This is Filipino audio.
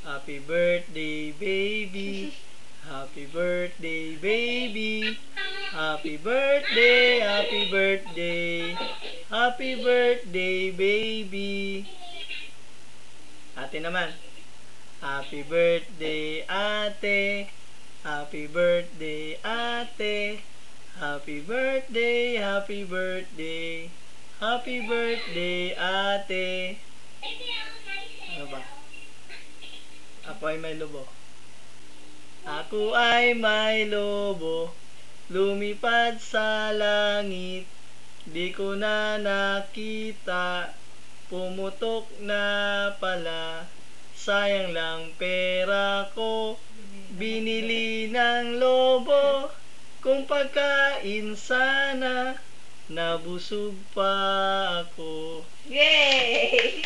Happy birthday, baby. Happy birthday, baby. Happy birthday, happy birthday. Happy birthday, baby. Ate naman. Happy birthday, ate. Happy birthday, ate. Happy birthday, happy birthday. Happy birthday, ate. Ano ba? Ako ay may lobo. Ako ay may lobo, lumipad sa langit. Di ko na nakita, pumutok na pala. Sayang lang pera ko, binili ng lobo. Kung pagkain sana, nabusog pa ako. Yay!